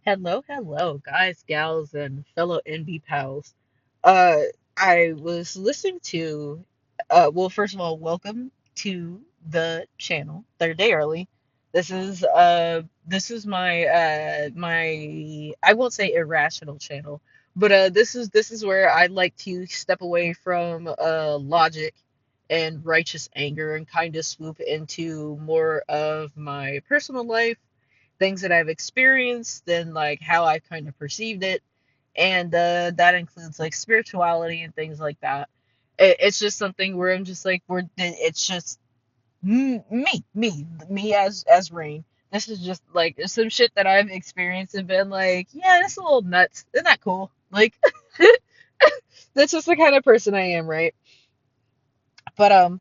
Hello, hello, guys, gals, and fellow NB pals. Uh, I was listening to, well, first of all, welcome to the channel, third day early. This is my I won't say irrational channel, but this is where I like to step away from logic and righteous anger and kind of swoop into more of my personal life, things that I've experienced and like how I've kind of perceived it. And that includes like spirituality and things like that. It's just something where I'm just like, it's just me as Rain. This is just like some shit that I've experienced and been like, yeah, that's a little nuts. Isn't that cool? Like, that's just the kind of person I am, right? But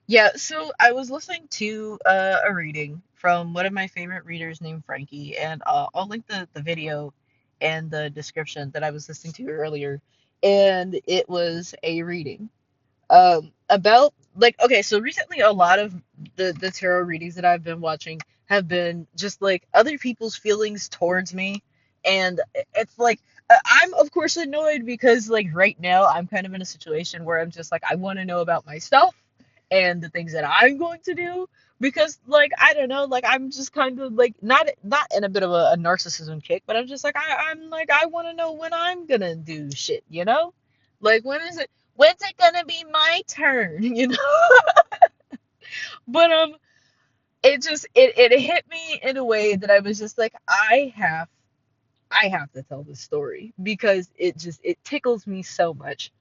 yeah, so I was listening to a reading from one of my favorite readers named Frankie, and I'll link the video and the description that I was listening to earlier. And it was a reading about like, okay, so recently a lot of the tarot readings that I've been watching have been just like other people's feelings towards me, and it's like I'm of course annoyed because like right now I'm kind of in a situation where I'm just like I want to know about myself and the things that I'm going to do because like I don't know, like I'm just kind of like not in a bit of a narcissism kick, but I'm just like I'm like I want to know when I'm gonna do shit, you know? Like when's it gonna be my turn, you know? But it just it hit me in a way that I was just like I have to tell this story because it tickles me so much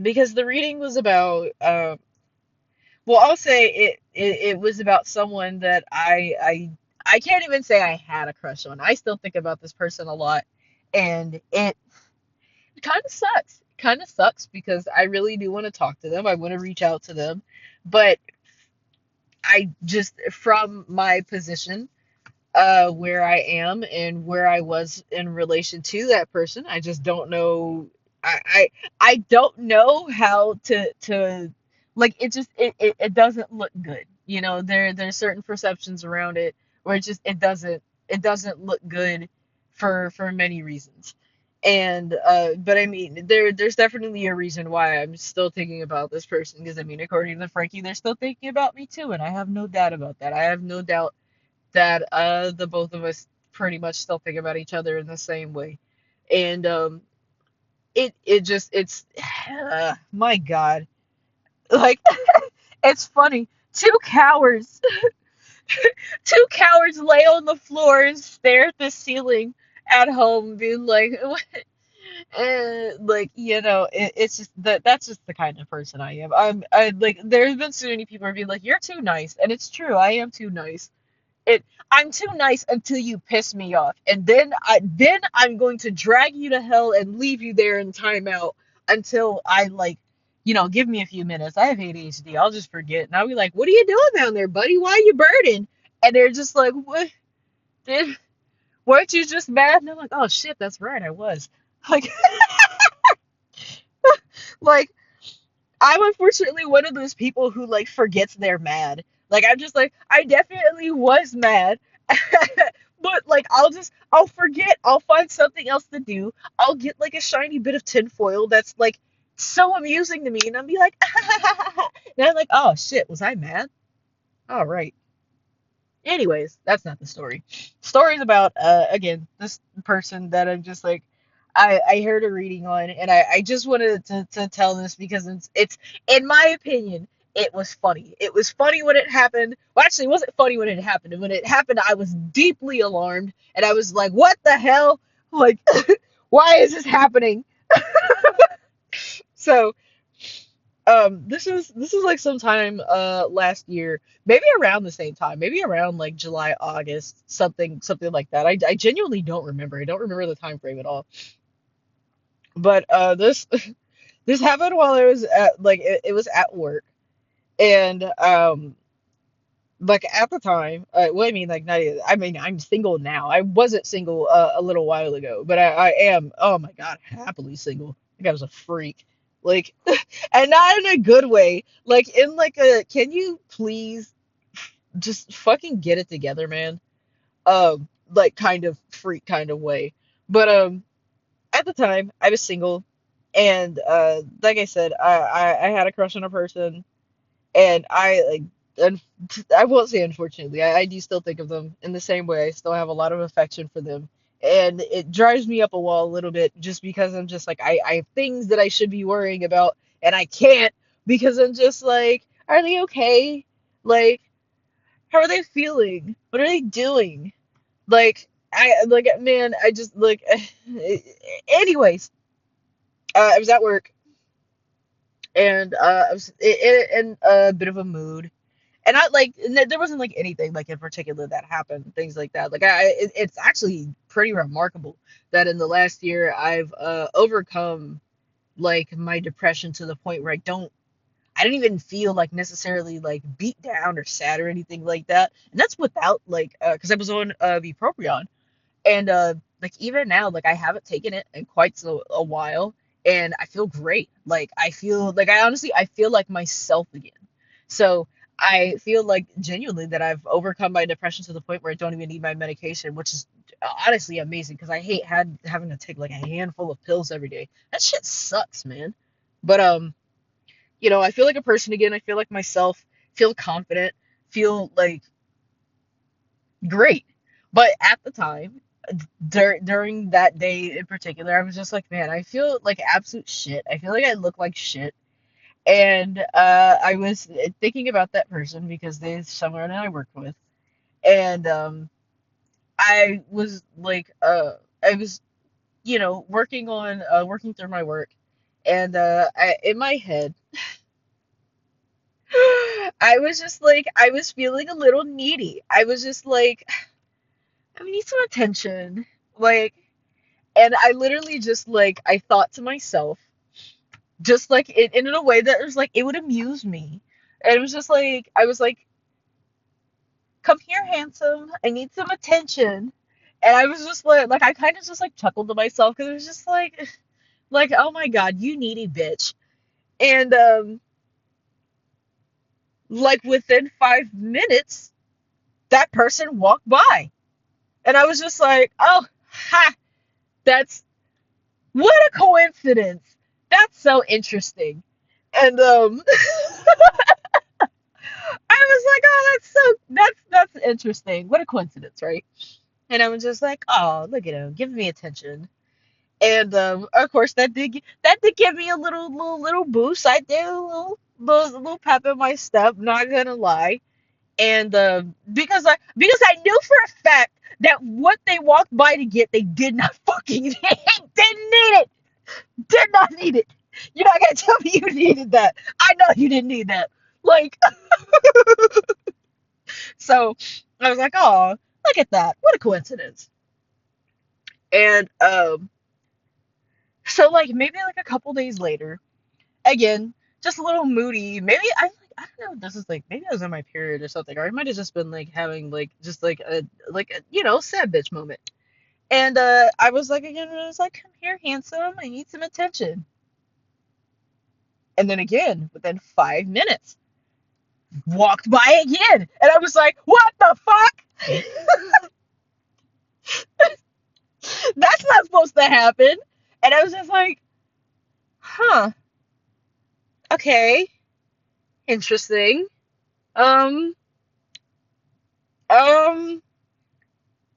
because the reading was about well, I'll say it was about someone that I can't even say I had a crush on. I still think about this person a lot, and it kind of sucks. Kind of sucks because I really do want to talk to them. I want to reach out to them, but I just from my position, where I am and where I was in relation to that person, I just don't know. I I, I don't know how to like it. Just it doesn't look good. You know, there's certain perceptions around it where it doesn't look good for many reasons. And but I mean, there's definitely a reason why I'm still thinking about this person because I mean, according to Frankie, they're still thinking about me too, and I have no doubt about that. I have no doubt that the both of us pretty much still think about each other in the same way. And it's my God. Like it's funny. Two cowards lay on the floor and stare at the ceiling at home, being like, like it's just that's just the kind of person I am. I like there's been so many people who be like, you're too nice, and it's true. I am too nice. it I'm too nice until you piss me off. And then I'm going to drag you to hell and leave you there in timeout until I like, give me a few minutes. I have ADHD. I'll just forget. And I'll be like, what are you doing down there, buddy? Why are you burning? And they're just like, what? Did, weren't you just mad? And I'm like, oh shit, that's right, I was. Like, like I'm unfortunately one of those people who like forgets they're mad. Like I'm just like I definitely was mad. But like I'll forget, I'll find something else to do. I'll get like a shiny bit of tinfoil that's like so amusing to me and I'll be like and I'm like, oh shit, was I mad? All right. Anyways, that's not the story. Story's about again, this person that I'm just like I heard a reading on and I just wanted to tell this because it's in my opinion, it was funny. It was funny when it happened. Well, actually, it wasn't funny when it happened. And when it happened, I was deeply alarmed and I was like, what the hell? Like, why is this happening? So this is like sometime last year, maybe around the same time, maybe around like July, August, something like that. I genuinely don't remember. I don't remember the time frame at all. But this this happened while I was at like it was at work. And like at the time, well, I mean like not even, I mean I'm single now. I wasn't single a little while ago, but I am, oh my God, happily single. Like I was a freak. Like and not in a good way. Like in like a, can you please just fucking get it together, man? like kind of freak kind of way. But at the time I was single, and like I said, I had a crush on a person, and un I won't say unfortunately, I do still think of them in the same way. I still have a lot of affection for them. And it drives me up a wall a little bit just because I'm just like, I have things that I should be worrying about, and I can't because I'm just like, are they okay? Like, how are they feeling? What are they doing? Like, man, I just like, anyways, I was at work, and I was in a bit of a mood. And I like there wasn't like anything like in particular that happened, things like that. Like it's actually pretty remarkable that in the last year I've overcome like my depression to the point where I don't even feel like necessarily like beat down or sad or anything like that. And that's without like because I was on bupropion. And like even now, like I haven't taken it in quite so a while, and I feel great. Like I feel like I feel like myself again. So I feel like genuinely that I've overcome my depression to the point where I don't even need my medication, which is honestly amazing because I hate having to take like a handful of pills every day. That shit sucks, man. But I feel like a person again. I feel like myself. Feel confident. Feel like great. But at the time, during that day in particular, I was just like, man, I feel like absolute shit. I feel like I look like shit. And I was thinking about that person because they're someone that I worked with. And I was like, I was, working through my work. And in my head, I was just like, I was feeling a little needy. I was just like, I need some attention. Like, and I literally just like I thought to myself, just like in a way that was like it would amuse me. And it was just like I was like, "Come here, handsome. I need some attention." And I was just like I kind of just like chuckled to myself because it was just like oh my God, you needy bitch. And like within 5 minutes, that person walked by, and I was just like, "Oh, ha! That's what a coincidence. That's so interesting." And I was like, "Oh, that's interesting. What a coincidence, right?" And I was just like, "Oh, look at him, giving me attention." And of course, that did give me a little boost. I did a little pep in my step. Not gonna lie. And because I knew for a fact that what they walked by to get, they did not fucking didn't need it. Did not need it. You're not gonna tell me you needed that. I know you didn't need that. Like, so I was like, oh, look at that. What a coincidence. And so like maybe like a couple days later, again, just a little moody. Maybe I don't know if this is like maybe I was on my period or something, or I might have just been like having like just like a sad bitch moment. And I was like again, I was like, come here, handsome, I need some attention. And then again, within 5 minutes, walked by again. And I was like, what the fuck? That's not supposed to happen. And I was just like, huh, okay, interesting. Um, um,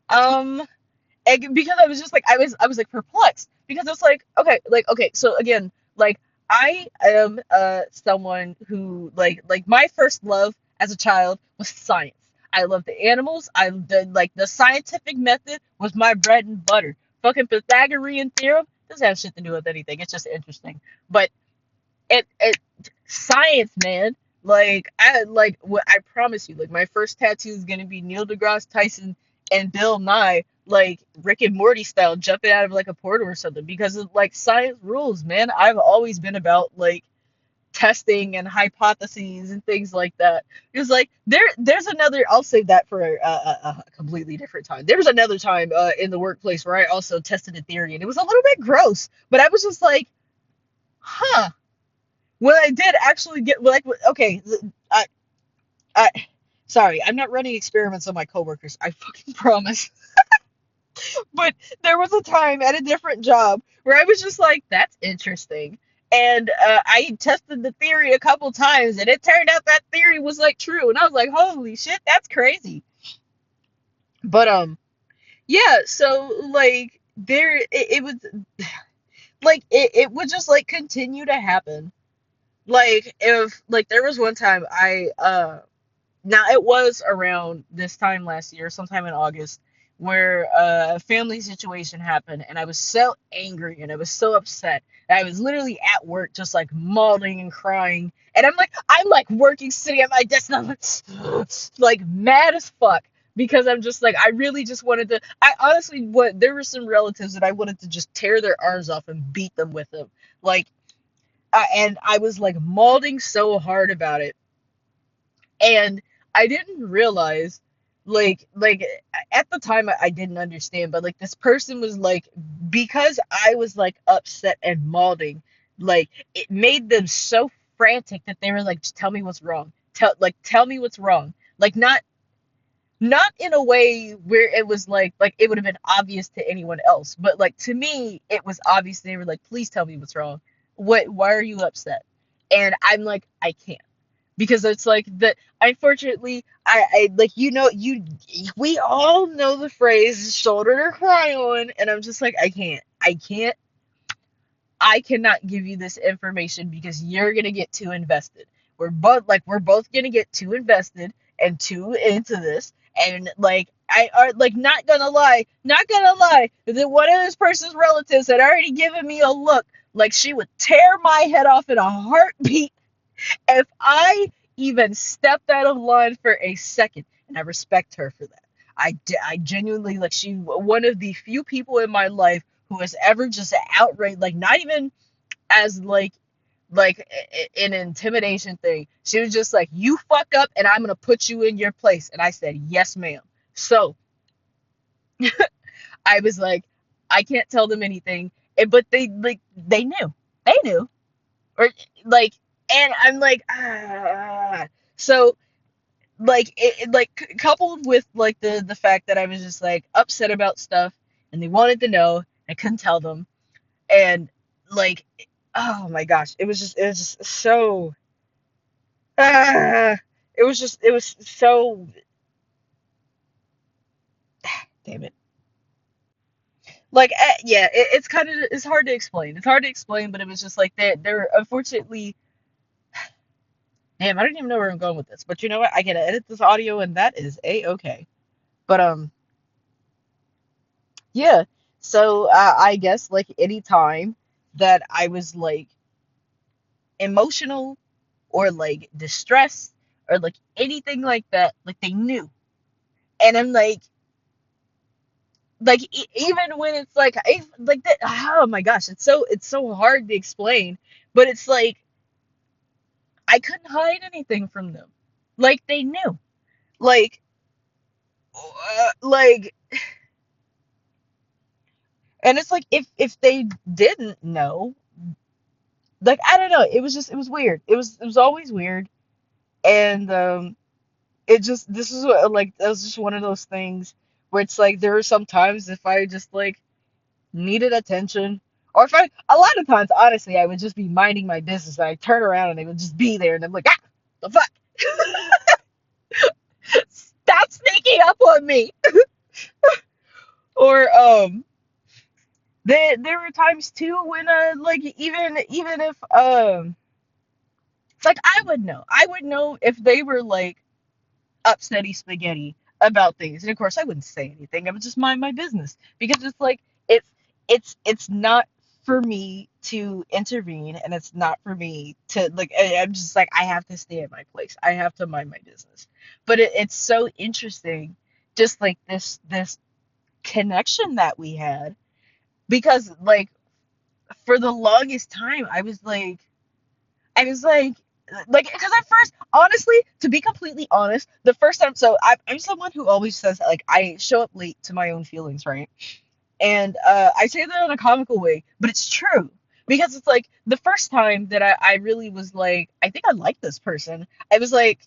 um, and because I was just like, I was like perplexed because it's like, okay, so again, like I am someone who like my first love as a child was science. I love the animals. The scientific method was my bread and butter. Fucking Pythagorean theorem doesn't have shit to do with anything. It's just interesting. But it science, man. I promise you, like my first tattoo is gonna be Neil deGrasse Tyson and Bill Nye, like Rick and Morty style, jumping out of like a portal or something. Because of like science rules, man. I've always been about like testing and hypotheses and things like that. Because like there's another. I'll save that for a completely different time. There was another time in the workplace where I also tested a theory, and it was a little bit gross, but I was just like, huh. When I did actually get like, okay, I, I, sorry, I'm not running experiments on my coworkers. I fucking promise. But there was a time at a different job where I was just like, that's interesting. And I tested the theory a couple times, and it turned out that theory was like true. And I was like, holy shit, that's crazy. But yeah. So like it was like it would just like continue to happen. Like if like there was one time now it was around this time last year, sometime in August, where a family situation happened, and I was so angry and I was so upset. And I was literally at work, just like mauling and crying, and I'm like working, sitting at my desk, and I'm like mad as fuck because I'm just like I really just wanted to. I honestly, what there were some relatives that I wanted to just tear their arms off and beat them with them, like, and I was like mauling so hard about it, and I didn't realize like at the time I didn't understand, but like this person was like, because I was like upset and mauling, like it made them so frantic that they were like, just tell me what's wrong, tell me what's wrong, like not in a way where it was like it would have been obvious to anyone else, but like to me it was obvious. They were like, please tell me what's wrong, why are you upset? And I'm like, I can't, because it's like that. Unfortunately, I like, we all know the phrase shoulder to cry on, and I'm just like, I cannot give you this information because you're gonna get too invested. We're both gonna get too invested and too into this, and like I are like, not gonna lie that one of this person's relatives had already given me a look like she would tear my head off in a heartbeat if I even stepped out of line for a second. And I respect her for that. I genuinely, like, she one of the few people in my life who has ever just outright, like, not even as like an intimidation thing. She was just like, you fuck up and I'm gonna put you in your place. And I said, yes, ma'am. So I was like, I can't tell them anything. But they knew. They knew. Or like, and I'm like, so like like coupled with like the fact that I was just like upset about stuff, and they wanted to know, I couldn't tell them, and like, oh my gosh, it was just so, ah, it was so, damn it. Like, yeah, it's hard to explain. It's hard to explain, but it was just like they're unfortunately, damn, I don't even know where I'm going with this. But you know what? I can edit this audio, and that is a-okay. But yeah. So I guess like any time that I was like emotional or like distressed or like anything like that, like they knew. And I'm like even when it's like that. Oh my gosh, it's so hard to explain. But it's like I couldn't hide anything from them. Like they knew. Like like, and it's like if they didn't know, like I don't know, it was weird. It was always weird. And it just this is what, like, that was just one of those things where it's like there were some times if I just like needed attention, or if I a lot of times honestly I would just be minding my business and I turn around and they would just be there, and I'm like, ah, the fuck. Stop sneaking up on me. Or there were times too when like even if like I would know if they were like upsetty spaghetti about things. And of course, I wouldn't say anything. I would just mind my business because it's like it's it's not for me to intervene, and it's not for me to like. I'm just like, I have to stay at my place. I have to mind my business. But it's so interesting, just like this connection that we had, because like for the longest time I was like, because at first, honestly, to be completely honest, the first time, so I'm someone who always says that, like, I show up late to my own feelings, right? And I say that in a comical way, but it's true. Because it's like the first time that I really was like, I think I like this person. I was like,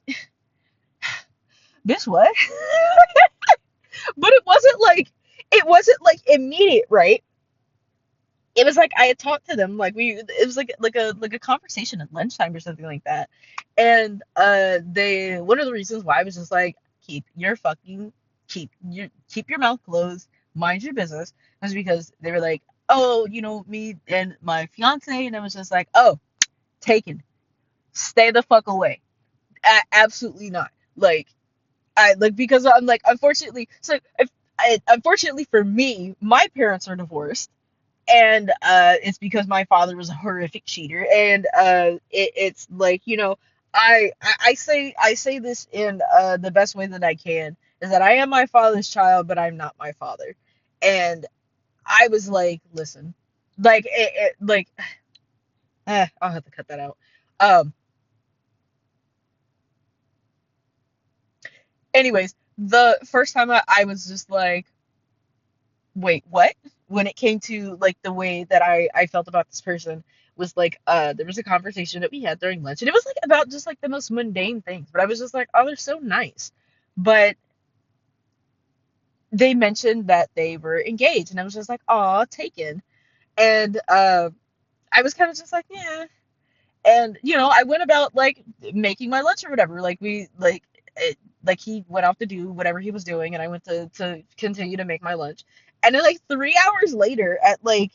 this what? But it wasn't like it wasn't like immediate, right? It was like I had talked to them, like it was like a conversation at lunchtime or something like that. And they one of the reasons why I was just like, keep your mouth closed, mind your business, was because they were like, oh, me and my fiance, and I was just like, oh, taken, stay the fuck away. Absolutely not. Like, I like, because I'm like, unfortunately, so if unfortunately for me, my parents are divorced, and it's because my father was a horrific cheater, and it's like, I say this in the best way that I can, is that I am my father's child, but I'm not my father. And I was like, listen, like like I'll have to cut that out. Um, Anyways, the first time I was just like, wait, what? When it came to like the way that I felt about this person, was like, there was a conversation that we had during lunch, and it was like about just like the most mundane things, but I was just like, oh, they're so nice. But they mentioned that they were engaged, and I was just like, oh, taken. And I was kind of just like, yeah. And I went about like making my lunch or whatever. Like we like he went off to do whatever he was doing, and I went to continue to make my lunch. And then like 3 hours later, at like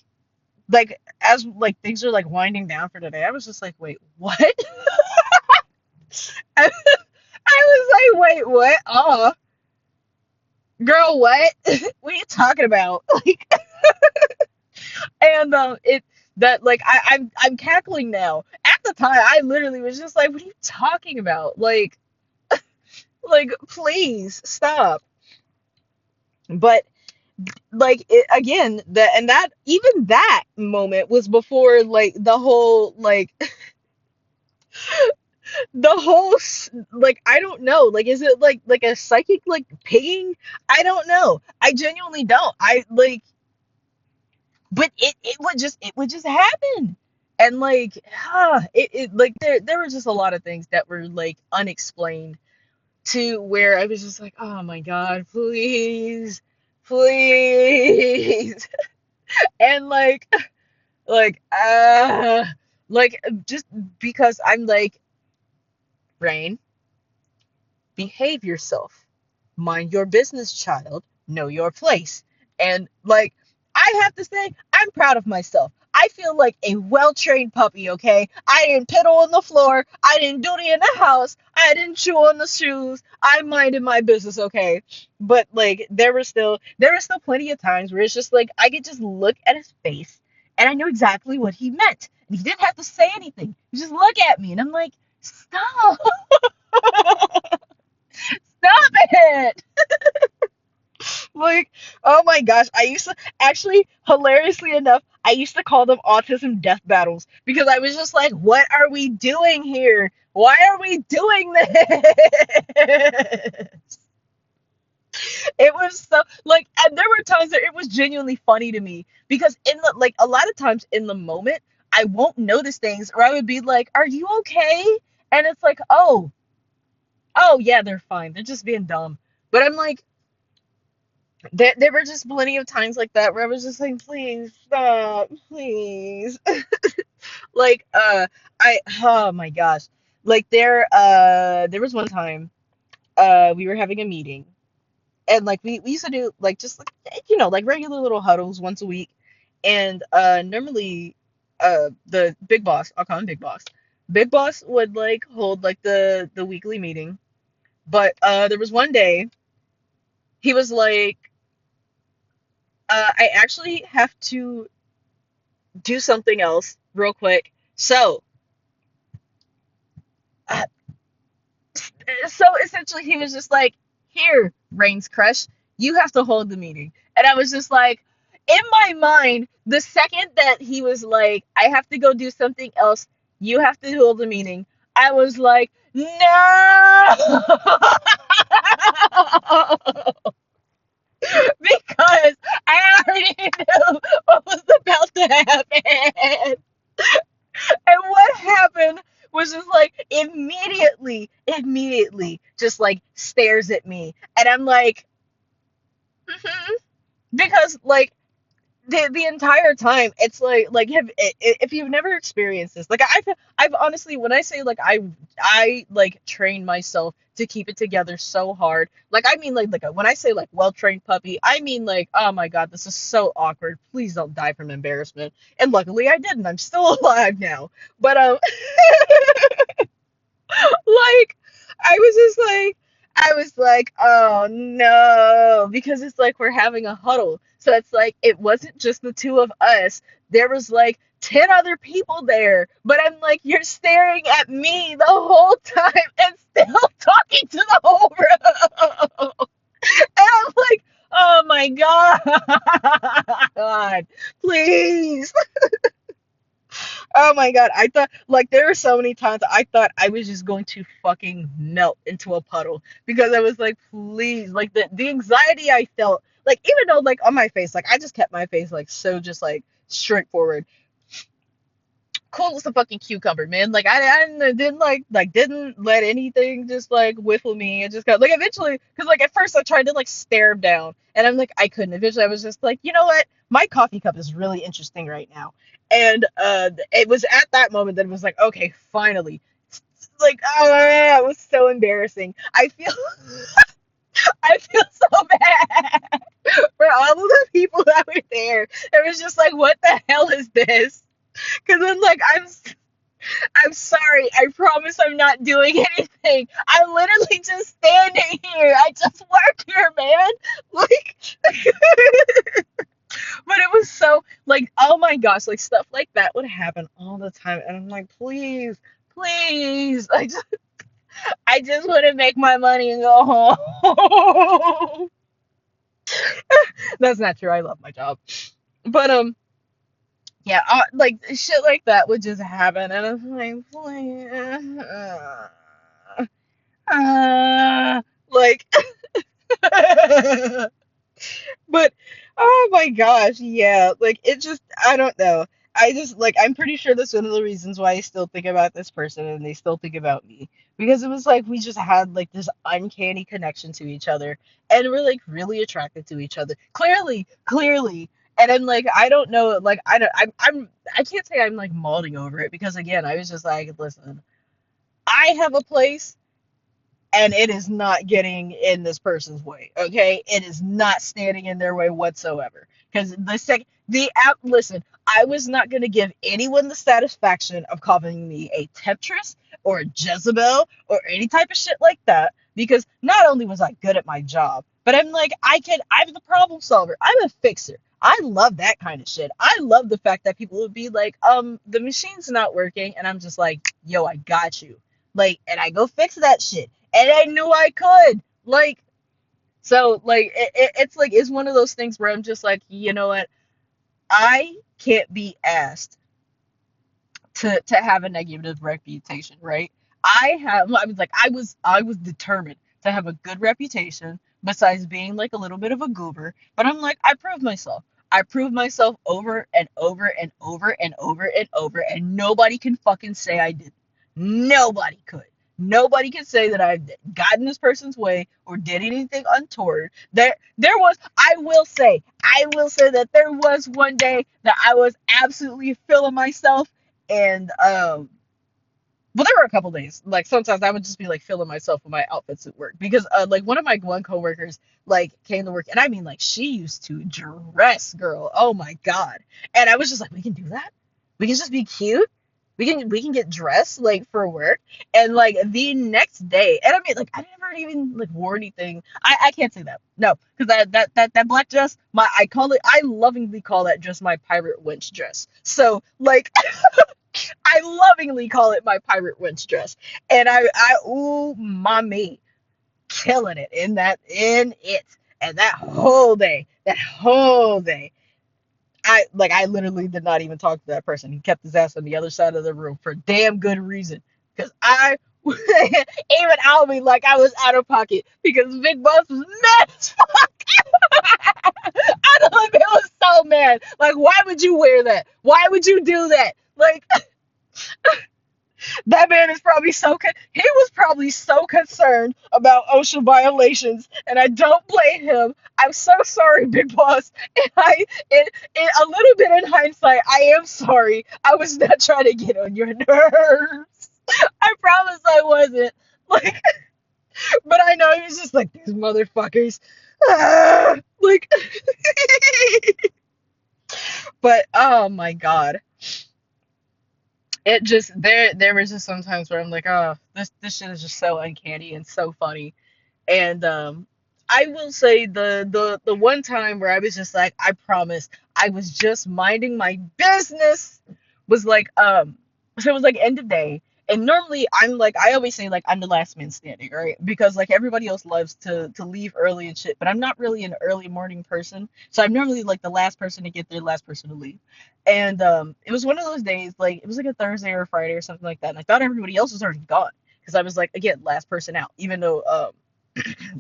as like things are like winding down for today, I was just like, wait, what? I was like, wait, what? Oh, girl, what? What are you talking about? Like, and it that like I'm cackling now. At the time, I literally was just like, what are you talking about? Like, please stop. But like again, that even that moment was before like the whole like like, I don't know, like, is it like a psychic like ping? I don't know. I genuinely don't. I like, but it would just happen. And like, it like there were just a lot of things that were like unexplained, to where I was just like, oh my God, please, please. And like, like, just because I'm like, Rain, behave yourself. Mind your business, child. Know your place. And like, I have to say, I'm proud of myself. I feel like a well-trained puppy, okay? I didn't piddle on the floor. I didn't duty in the house. I didn't chew on the shoes. I minded my business, okay? But like, there were still plenty of times where it's just like I could just look at his face and I knew exactly what he meant. And he didn't have to say anything. He just look at me and I'm like, stop. Stop it. Like, oh my gosh, I used to actually, hilariously enough, I used to call them autism death battles, because I was just like, what are we doing here? Why are we doing this? It was so like, and there were times that it was genuinely funny to me, because in the like a lot of times in the moment I won't notice things, or I would be like, are you okay? And it's like, oh yeah, they're fine. They're just being dumb. But I'm like, there were just plenty of times like that where I was just like, please stop, please. Like, oh my gosh. Like, there was one time, we were having a meeting, and like we used to do like just like, like regular little huddles once a week. And normally, the big boss, I'll call him Big Boss would like hold like the weekly meeting. But there was one day he was like, I actually have to do something else real quick. Uh, so essentially, he was just like, "Here, Rain's crush, you have to hold the meeting." And I was just like, in my mind, the second that he was like, "I have to go do something else, you have to hold the meeting," I was like, "No!" Because I already knew what was about to happen. And what happened was just like, immediately, just like stares at me. And I'm like, mm-hmm, because like the entire time it's like if you've never experienced this, like I've honestly, when I say like I like train myself to keep it together so hard, like I mean like when I say like well trained puppy, I mean like, oh my god, this is so awkward, please don't die from embarrassment. And luckily I didn't, I'm still alive now. But like I was like, oh no, because it's like we're having a huddle. So it's like it wasn't just the two of us. There was like 10 other people there. But I'm like, you're staring at me the whole time and still talking to the whole room. And I'm like, oh my God. Please. Oh my god, I thought like there were so many times I thought I was just going to fucking melt into a puddle because I was like, please, like the anxiety I felt, like even though like on my face, like I just kept my face like so just like straightforward, cool as a fucking cucumber, man. Like I didn't like didn't let anything just like whiffle me. It just got like eventually, because like at first I tried to like stare him down, and I'm like I couldn't. Eventually I was just like, you know what? My coffee cup is really interesting right now, and it was at that moment that it was like, okay, finally. Like, oh, it was so embarrassing. I feel so bad for all of the people that were there. It was just like, what the hell is this? Because then, like, I'm sorry. I promise I'm not doing anything. I'm literally just standing here. I just work here, man. Like, but it was so, like, oh my gosh, like, stuff like that would happen all the time. And I'm like, please, please. I just want to make my money and go home. That's not true. I love my job. But, yeah, like, shit like that would just happen. And I'm like, please. Like, but oh my gosh, yeah, like it just, I don't know. I just like, I'm pretty sure that's one of the reasons why I still think about this person and they still think about me, because it was like we just had like this uncanny connection to each other, and we're like really attracted to each other. Clearly. And I'm like, I don't know, like I don't, I can't say I'm like mulling over it, because again, I was just like, listen, I have a place and it is not getting in this person's way. Okay, it is not standing in their way whatsoever. Because the app, listen, I was not going to give anyone the satisfaction of calling me a temptress or a Jezebel or any type of shit like that, because not only was I good at my job, but I'm like, I'm the problem solver, I'm a fixer. I love that kind of shit. I love the fact that people would be like, the machine's not working, and I'm just like, yo, I got you. Like, and I go fix that shit, and I knew I could. Like, so, like, it's like, it's one of those things where I'm just like, you know what? I can't be asked to have a negative reputation, right? I was like, I was determined to have a good reputation, besides being like a little bit of a goober. But I'm like, I proved myself. I proved myself over and over and over and over and over, and nobody can fucking say I didn't. Nobody could. Nobody can say that I got in this person's way or did anything untoward. There was, I will say that there was one day that I was absolutely feeling myself, and well, there were a couple days. Like sometimes I would just be like feeling myself with my outfits at work, because like one coworkers like came to work, and I mean like she used to dress, girl. Oh my god. And I was just like, we can do that. We can just be cute. We can get dressed like for work. And like the next day, and I mean like I never even like wore anything. I can't say that. No, because that black dress, I lovingly call that dress my pirate wench dress. So like I lovingly call it my pirate wench dress. And ooh, mommy, killing it in it. And that whole day, I literally did not even talk to that person. He kept his ass on the other side of the room for damn good reason. Because even I'll be like, I was out of pocket because Big Boss was mad as fuck. I don't know if it was so mad. Like, why would you wear that? Why would you do that? Like, That man is probably he was probably so concerned about OSHA violations, and I don't blame him. I'm so sorry, Big Boss. And a little bit in hindsight, I am sorry. I was not trying to get on your nerves. I promise I wasn't. Like, but I know he was just like, these motherfuckers. Like, but oh my god, it just there was just sometimes where I'm like, oh, this shit is just so uncanny and so funny. And I will say the one time where I was just like, I promise, I was just minding my business was like so it was like end of day. And normally I'm like I always say like I'm the last man standing, right? Because like everybody else loves to leave early and shit, but I'm not really an early morning person. So I'm normally like the last person to get there, last person to leave. And it was one of those days, like it was like a Thursday or a Friday or something like that. And I thought everybody else was already gone. Because I was like, again, last person out, even though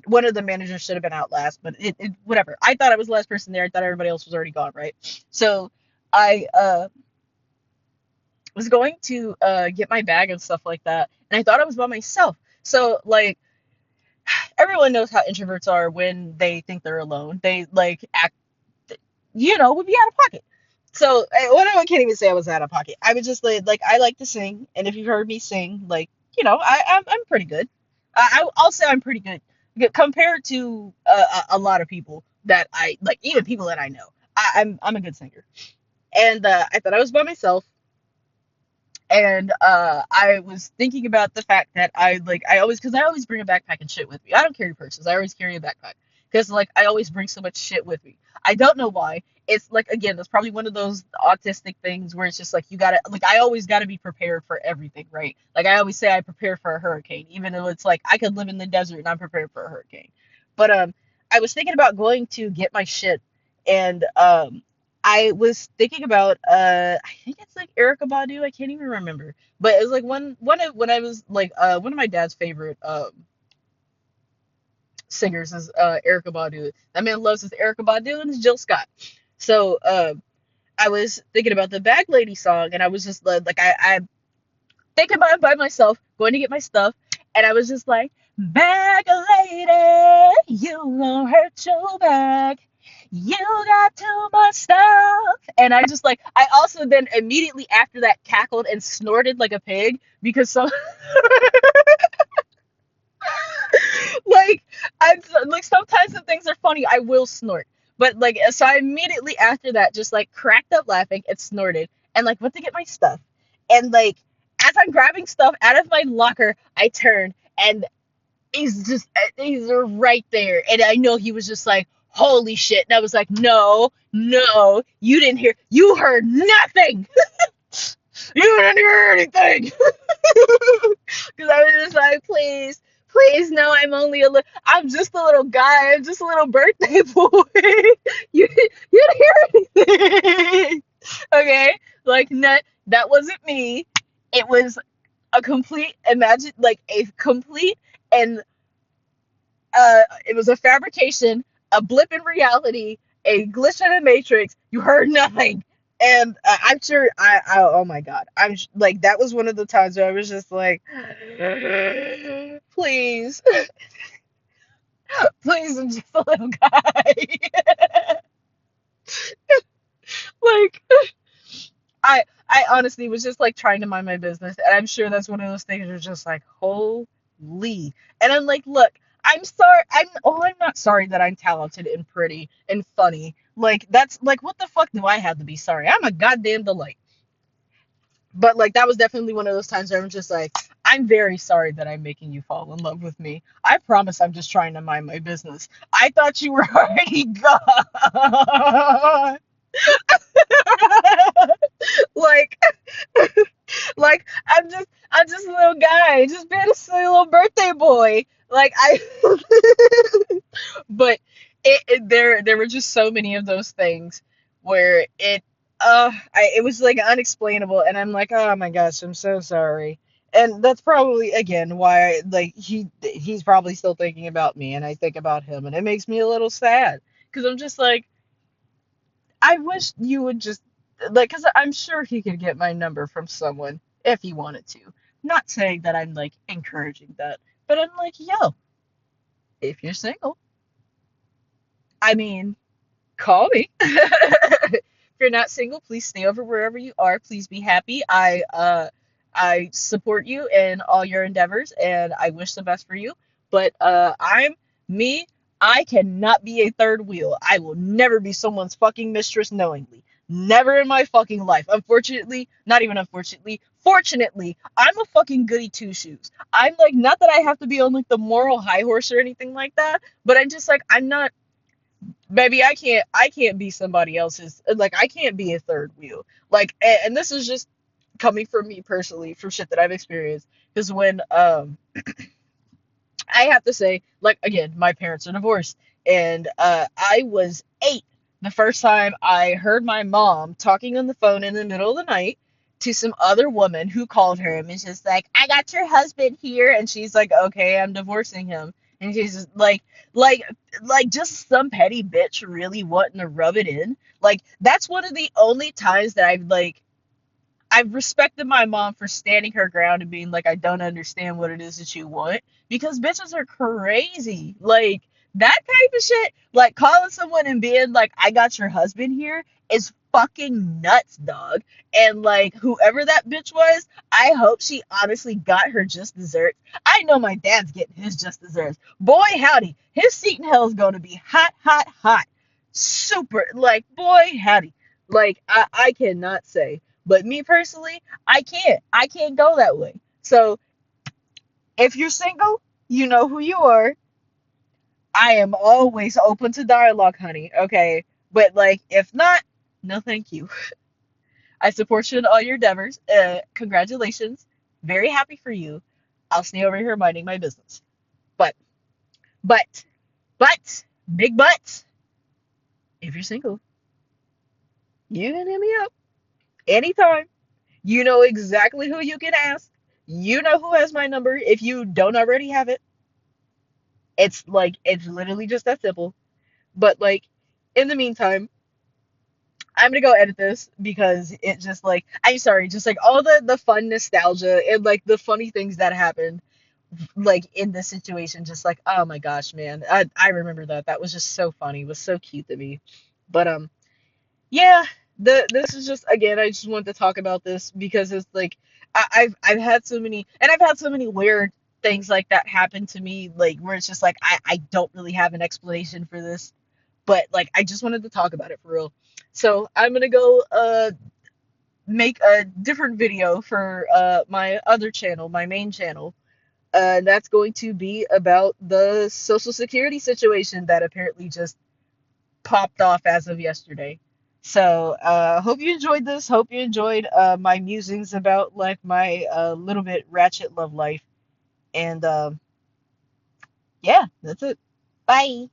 one of the managers should have been out last, but it whatever. I thought I was the last person there. I thought everybody else was already gone, right? So I was going to get my bag and stuff like that, and I thought I was by myself. So like everyone knows how introverts are when they think they're alone. They like act, would be out of pocket. So I can't even say I was out of pocket. I was just like I like to sing, and if you've heard me sing, like I'm pretty good. I'll say I'm pretty good compared to a lot of people that I like, even people that I know. I'm a good singer, and I thought I was by myself, and I was thinking about the fact that I always bring a backpack and shit with me. I don't carry purses. I always carry a backpack because like I always bring so much shit with me. I don't know why. It's like again, that's probably one of those autistic things where it's just like you gotta like I always gotta be prepared for everything, right? Like I always say I prepare for a hurricane, even though it's like I could live in the desert and I'm prepared for a hurricane. But I was thinking about going to get my shit, and I was thinking about I think it's like Erica Badu. I can't even remember, but it was like one of when I was like one of my dad's favorite singers is Erica Badu. That man loves his Erica Badu and his Jill Scott. So I was thinking about the Bag Lady song, and I was just like I thinking about it by myself, going to get my stuff, and I was just like, Bag Lady, you won't hurt your back. You got too much stuff. And I just like, I also then immediately after that cackled and snorted like a pig because so, like, I like sometimes when things are funny, I will snort. But like, so I immediately after that just like cracked up laughing and snorted and like went to get my stuff. And like, as I'm grabbing stuff out of my locker, I turned and he's right there, and I know he was just like, holy shit. And I was like, no, no, you didn't hear, you heard nothing. You didn't hear anything. Because I was just like, please, please, no, I'm just a little guy, I'm just a little birthday boy. You didn't hear anything. Okay, like that wasn't me. It was a complete imagine like a complete and it was a fabrication, a blip in reality, a glitch in the matrix. You heard nothing. And I'm sure oh my god, like that was one of the times where I was just like, please, please, I'm just a little guy. Like I honestly was just like trying to mind my business, and I'm sure that's one of those things where just like, holy. And I'm like, look, I'm sorry. I'm not sorry that I'm talented and pretty and funny. Like that's like what the fuck do I have to be sorry? I'm a goddamn delight. But like that was definitely one of those times where I'm just like, I'm very sorry that I'm making you fall in love with me. I promise I'm just trying to mind my business. I thought you were already gone. Like like I'm just a little guy, just being a silly little birthday boy. Like I but there were just so many of those things where it was like unexplainable, and I'm like, oh my gosh, I'm so sorry. And that's probably again why like he's probably still thinking about me, and I think about him, and it makes me a little sad because I'm just like, I wish you would just like, because I'm sure he could get my number from someone if he wanted to. Not saying that I'm like encouraging that, but I'm like, yo, if you're single, I mean, call me. If you're not single, please stay over wherever you are. Please be happy. I support you in all your endeavors and I wish the best for you. But I'm me. I cannot be a third wheel. I will never be someone's fucking mistress knowingly. Never in my fucking life. Unfortunately, not even unfortunately, fortunately, I'm a fucking goody two shoes. I'm like, not that I have to be on like the moral high horse or anything like that, but I'm just like, I'm not, baby, I can't be somebody else's, like I can't be a third wheel. Like and this is just coming from me personally from shit that I've experienced because when I have to say, like, again, my parents are divorced, and I was 8 the first time I heard my mom talking on the phone in the middle of the night to some other woman who called her and was just like, "I got your husband here," and she's like, "Okay, I'm divorcing him," and she's just like, just some petty bitch really wanting to rub it in. Like, that's one of the only times that I've respected my mom for standing her ground and being like, I don't understand what it is that you want. Because bitches are crazy. Like, that type of shit, like calling someone and being like, I got your husband here, is fucking nuts, dog. And like, whoever that bitch was, I hope she honestly got her just desserts. I know my dad's getting his just desserts. Boy, howdy, his seat in hell is going to be hot, hot, hot. Super, like, boy, howdy. Like, I cannot say. But me personally, I can't. I can't go that way. So if you're single, you know who you are. I am always open to dialogue, honey. Okay. But like, if not, no thank you. I support you in all your endeavors. Congratulations. Very happy for you. I'll stay over here minding my business. But, but, but, big but, if you're single, you can hit me up anytime. You know exactly who you can ask. You know who has my number if you don't already have it. It's like it's literally just that simple. But like in the meantime, I'm gonna go edit this because it just like I'm sorry, just like all the fun nostalgia and like the funny things that happened like in this situation, just like oh my gosh, man. I remember that. That was just so funny. It was so cute to me. But yeah, this is just again, I just wanted to talk about this because it's like I've had so many and I've had so many weird things like that happen to me, like where it's just like I don't really have an explanation for this, but like I just wanted to talk about it for real. So I'm gonna go make a different video for my other channel, my main channel. That's going to be about the social security situation that apparently just popped off as of yesterday. So, hope you enjoyed this. Hope you enjoyed my musings about like my little bit ratchet love life. And yeah, that's it. Bye.